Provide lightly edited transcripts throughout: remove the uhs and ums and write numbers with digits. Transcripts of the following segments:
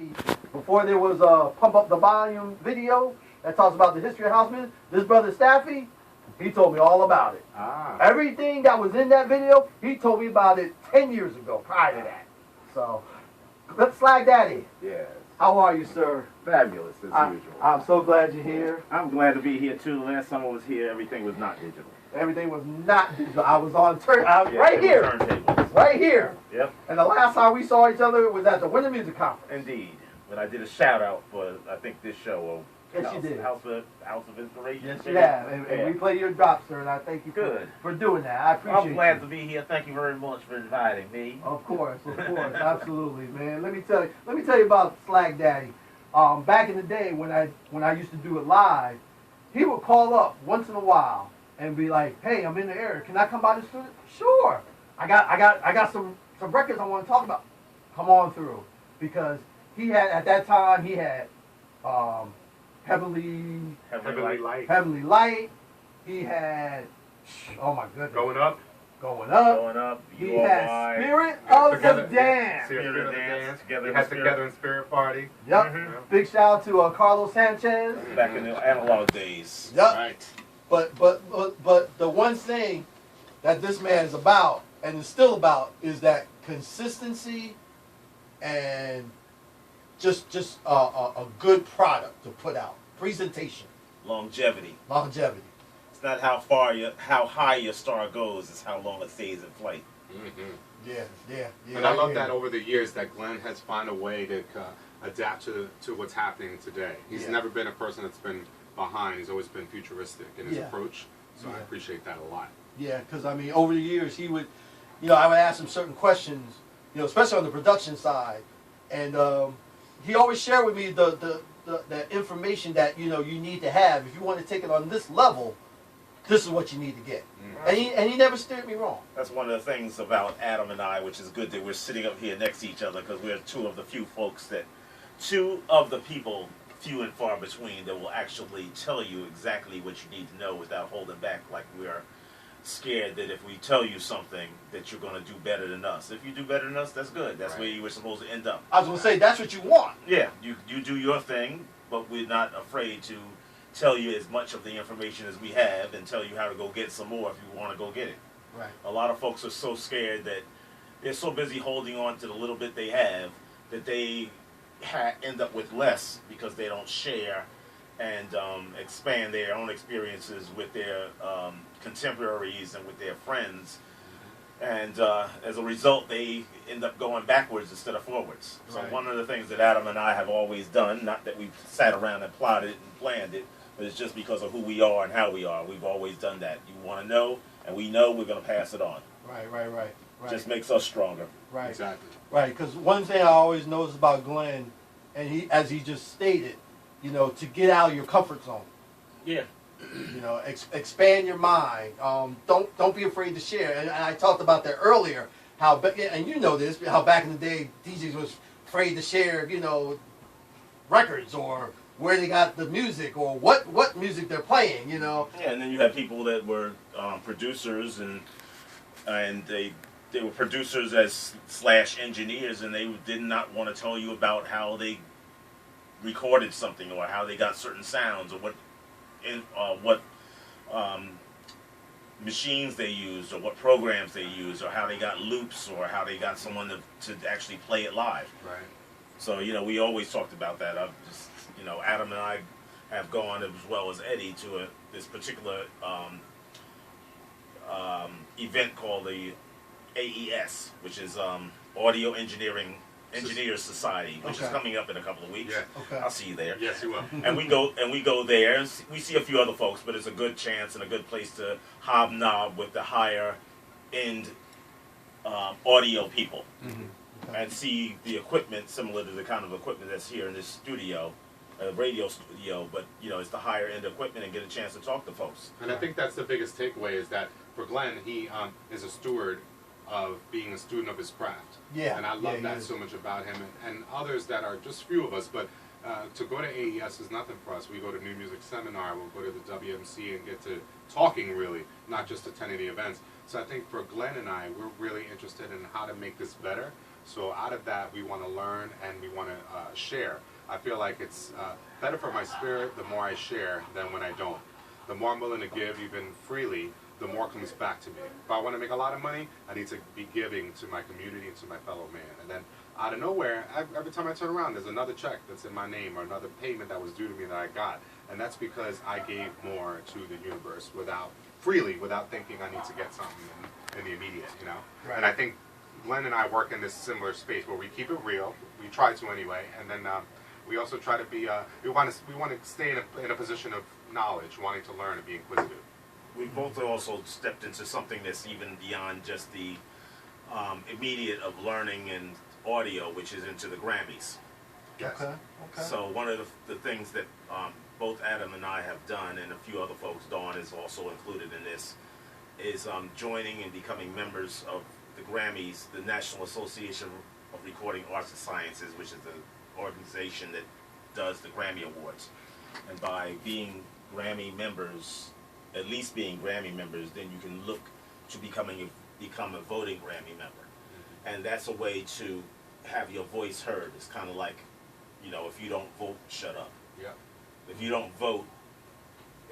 Staffy, before there was a Pump Up the Volume video that talks about the history of house music, this brother Staffy, he told me all about it. Everything that was in that video, he told me about it 10 years ago, prior to that. So, let's Slag Daddy. Yes. How are you, sir? Fabulous, as usual. I'm so glad you're here. I'm glad to be here, too. Last time I was here, everything was not digital. Everything was not digital. I was on right here. Turntables. Right here. Yep. And the last time we saw each other was at the Winter Music Conference. Indeed. When I did a shout-out for, I think, this show. Yes, you did. House of Inspiration. Yes, you have. And we play your drops, sir, and I thank you for doing that. I appreciate it. I'm glad to be here. Thank you very much for inviting me. Of course. Absolutely, man. Let me tell you about Slag Daddy. Back in the day when I used to do it live, he would call up once in a while and be like, "Hey, I'm in the area. Can I come by the studio?" Sure. I got some records I want to talk about. Come on through, because he had at that time Heavenly Light. He had, oh my goodness, Going Up. He had Spirit of the Dance. Spirit of the Dance. Together in Spirit Party. Yep. Mm-hmm. Big shout out to Carlos Sanchez. Back in the analog days. Yep. Right. But the one thing that this man is about, and is still about, is that consistency and just a good product to put out. Presentation. Longevity. It's not how high your star goes, it's how long it stays in flight. Mm-hmm. Yeah. And I love that over the years that Glenn has found a way to adapt to what's happening today. He's never been a person that's been behind. He's always been futuristic in his approach. So I appreciate that a lot. Yeah, because I mean, over the years, he would, I would ask him certain questions, especially on the production side, and he always shared with me the information that you need to have if you want to take it on this level. This is what you need to get, and he never steered me wrong. That's one of the things about Adam and I, which is good that we're sitting up here next to each other, because we're two of the people, few and far between, that will actually tell you exactly what you need to know without holding back, like we're scared that if we tell you something that you're going to do better than us. If you do better than us, that's good. That's where you were supposed to end up. I was going to say, that's what you want. Yeah, you do your thing, but we're not afraid to tell you as much of the information as we have and tell you how to go get some more if you want to go get it. Right. A lot of folks are so scared that they're so busy holding on to the little bit they have that they end up with less because they don't share and expand their own experiences with their contemporaries and with their friends. And as a result, they end up going backwards instead of forwards. So one of the things that Adam and I have always done, not that we've sat around and plotted it and planned it, but it's just because of who we are and how we are. We've always done that. You want to know, and we know we're going to pass it on. Right. Just makes us stronger. Right. Exactly. Right, because one thing I always notice about Glenn, and he, as he just stated, to get out of your comfort zone. Yeah. Expand your mind. Don't be afraid to share. And I talked about that earlier. And you know this, how back in the day DJs was afraid to share, records or where they got the music or what music they're playing. Yeah, and then you have people that were producers and they were producers as / engineers, and they did not want to tell you about how they recorded something or how they got certain sounds or what machines they used or what programs they used or how they got loops or how they got someone to actually play it live. Right. So, we always talked about that. Adam and I have gone, as well as Eddie, to this particular event called the AES, which is Audio Engineers Society, which is coming up in a couple of weeks. Yeah. Okay. I'll see you there. Yes, you will. And we go there, and we see a few other folks, but it's a good chance and a good place to hobnob with the higher end audio people. And see the equipment similar to the kind of equipment that's here in this studio, radio studio, but it's the higher end equipment, and get a chance to talk to folks. And I think that's the biggest takeaway, is that for Glenn, he is a steward of being a student of his craft. Yeah. And I love that so much about him, and others that are just few of us, but to go to AES is nothing for us. We go to New Music Seminar, we'll go to the WMC and get to talking, really, not just attending the events. So I think for Glenn and I, we're really interested in how to make this better. So out of that, we want to learn and we want to share. I feel like it's better for my spirit the more I share than when I don't. The more I'm willing to give, even freely, the more comes back to me. If I want to make a lot of money, I need to be giving to my community and to my fellow man. And then out of nowhere, every time I turn around, there's another check that's in my name or another payment that was due to me that I got. And that's because I gave more to the universe freely, without thinking I need to get something in the immediate, you know? Right. And I think Glenn and I work in this similar space where we keep it real. We try to anyway. And then we also try to be, we want to stay in a position of knowledge, wanting to learn and be inquisitive. We both also stepped into something that's even beyond just the immediate of learning and audio, which is into the Grammys. Yes. Okay. So one of the things that both Adam and I have done, and a few other folks, Dawn is also included in this, is joining and becoming members of the Grammys, the National Association of Recording Arts and Sciences, which is the organization that does the Grammy Awards. And by being Grammy members, at least being Grammy members, then you can look to become a voting Grammy member. And that's a way to have your voice heard. It's kind of like, you know, if you don't vote, shut up. Yeah. If you don't vote,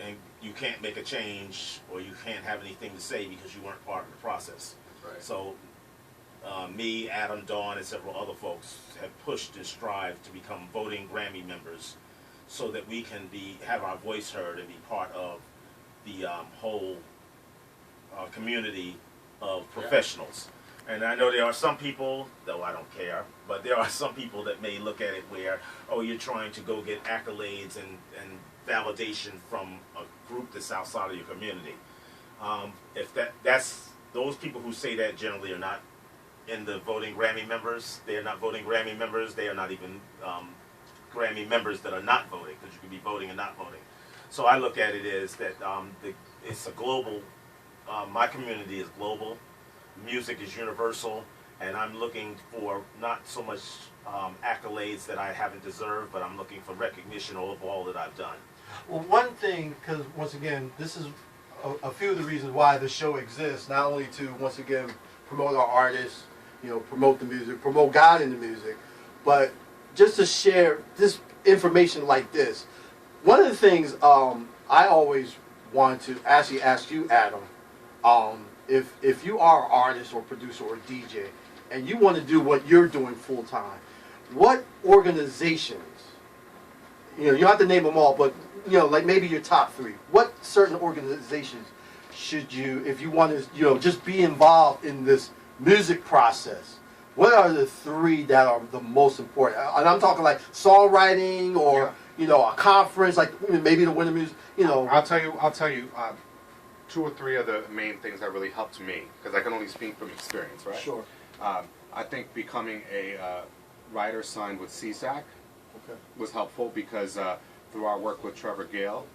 and you can't make a change, or you can't have anything to say because you weren't part of the process. Right. So me, Adam, Dawn, and several other folks have pushed and strived to become voting Grammy members so that we can have our voice heard and be part of the whole community of professionals. And I know there are some people, though I don't care, but there are some people that may look at it where, oh, you're trying to go get accolades and validation from a group that's outside of your community. If that's those people who say that generally are not in the voting Grammy members. They are not voting Grammy members. They are not even Grammy members that are not voting, because you can be voting and not voting. So I look at it as that it's a global, my community is global, music is universal, and I'm looking for not so much accolades that I haven't deserved, but I'm looking for recognition of all that I've done. Well, one thing, because once again, this is a few of the reasons why the show exists, not only to, once again, promote our artists, you know, promote the music, promote God in the music, but just to share this information like this. One of the things I always want to actually ask you, Adam, if you are an artist or producer or DJ and you want to do what you're doing full time, what organizations, you know, you don't have to name them all, but you know, like maybe your top three, what certain organizations should you, if you want to, you know, just be involved in this music process, what are the three that are the most important? And I'm talking like songwriting or, you know, a conference, like maybe the Winter Music, you know. I'll tell you, two or three of the main things that really helped me, because I can only speak from experience, right? Sure. I think becoming a writer signed with CSAC was helpful, because through our work with Trevor Gale,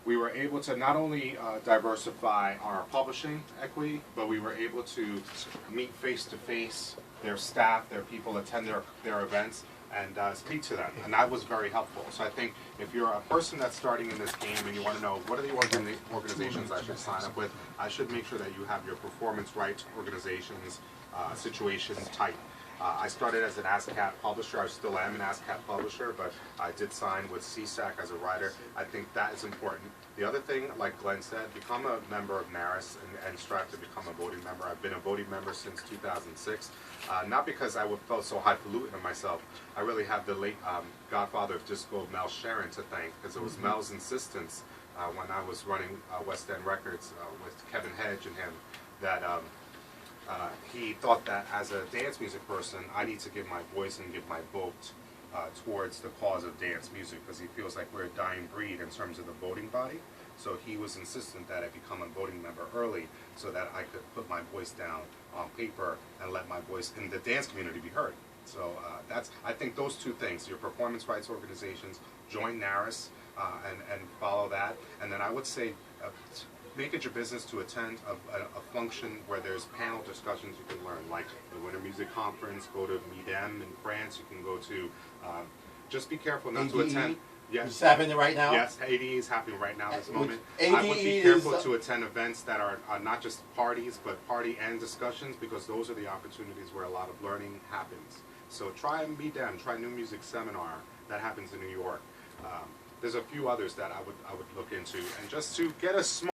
we were able to not only diversify our publishing equity, but we were able to meet face-to-face their staff, their people, attend their events, and speak to them. And that was very helpful. So I think if you're a person that's starting in this game and you want to know what are the organizations I should sign up with, I should make sure that you have your performance rights organizations situation tight. I started as an ASCAP publisher. I still am an ASCAP publisher, but I did sign with CSAC as a writer. I think that is important. The other thing, like Glenn said, become a member of NARIS and strive to become a voting member. I've been a voting member since 2006. Not because I felt so highfalutin of myself. I really have the late godfather of disco, Mel Sharon, to thank, because it was Mel's insistence when I was running West End Records with Kevin Hedge and him, that he thought that as a dance music person, I need to give my voice and give my vote towards the cause of dance music, because he feels like we're a dying breed in terms of the voting body. So he was insistent that I become a voting member early so that I could put my voice down on paper and let my voice in the dance community be heard. So I think those two things, your performance rights organizations, join NARIS and follow that. And then I would say make it your business to attend a function where there's panel discussions you can learn, like the Winter Music Conference, go to MIDEM in France, you can go to, just be careful not to attend. Yes. It's happening right now. Yes, ADE is happening right now, this moment. ADE I would be careful is, to attend events that are not just parties, but party and discussions, because those are the opportunities where a lot of learning happens. So try and be them. Try New Music Seminar that happens in New York. There's a few others that I would look into, and just to get a small